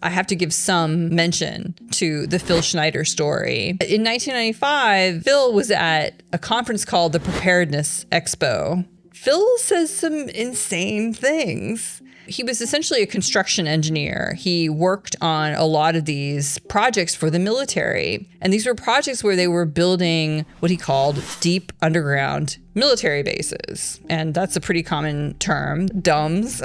I have to give some mention to the Phil Schneider story. In 1995, Phil was at a conference called the Preparedness Expo. Phil says some insane things. He was essentially a construction engineer. He worked on a lot of these projects for the military. And these were projects where they were building what he called deep underground military bases. And that's a pretty common term, DUMBs.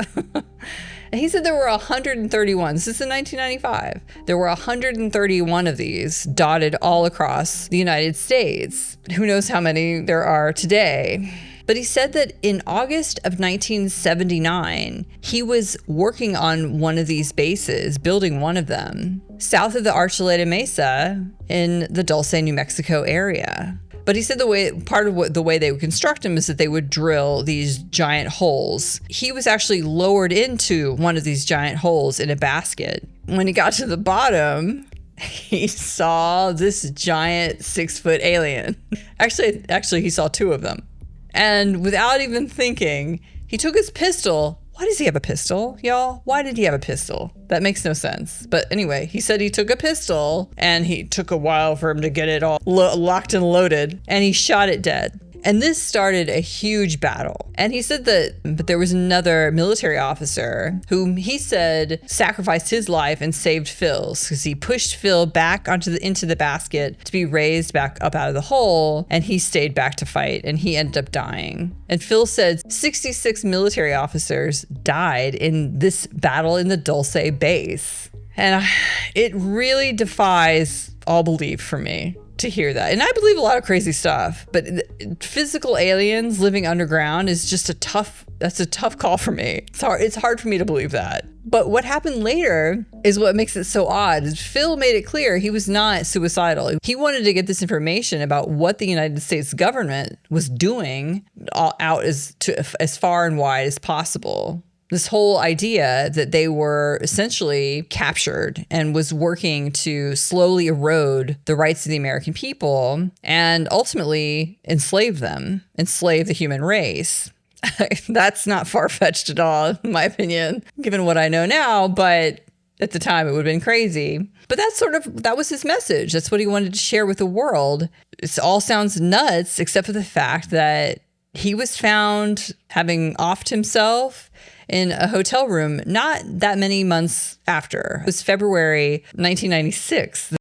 And he said there were 131. This is in 1995. There were 131 of these dotted all across the United States. Who knows how many there are today? But he said that in August of 1979, he was working on one of these bases, building one of them, south of the Archuleta Mesa in the Dulce, New Mexico area. But he said the way they would construct them is that they would drill these giant holes. He was actually lowered into one of these giant holes in a basket. When he got to the bottom, he saw this giant 6-foot alien. Actually, he saw two of them. And without even thinking, he took his pistol. Why does he have a pistol, y'all? Why did he have a pistol? That makes no sense. But anyway, he said he took a pistol and he took a while for him to get it all locked and loaded, and he shot it dead. And this started a huge battle. And he said but there was another military officer whom he said sacrificed his life and saved Phil's, because he pushed Phil back into the basket to be raised back up out of the hole, and he stayed back to fight, and he ended up dying. And Phil said 66 military officers died in this battle in the Dulce base. And it really defies all belief for me to hear that. And I believe a lot of crazy stuff, but physical aliens living underground is just that's a tough call for me. It's hard for me to believe that. But what happened later is what makes it so odd. Phil made it clear he was not suicidal. He wanted to get this information about what the United States government was doing out as far and wide as possible. This whole idea that they were essentially captured and was working to slowly erode the rights of the American people and ultimately enslave the human race. That's not far-fetched at all, in my opinion, given what I know now, but at the time it would have been crazy. But that was his message. That's what he wanted to share with the world. It all sounds nuts, except for the fact that he was found having offed himself in a hotel room not that many months after. It was February 1996.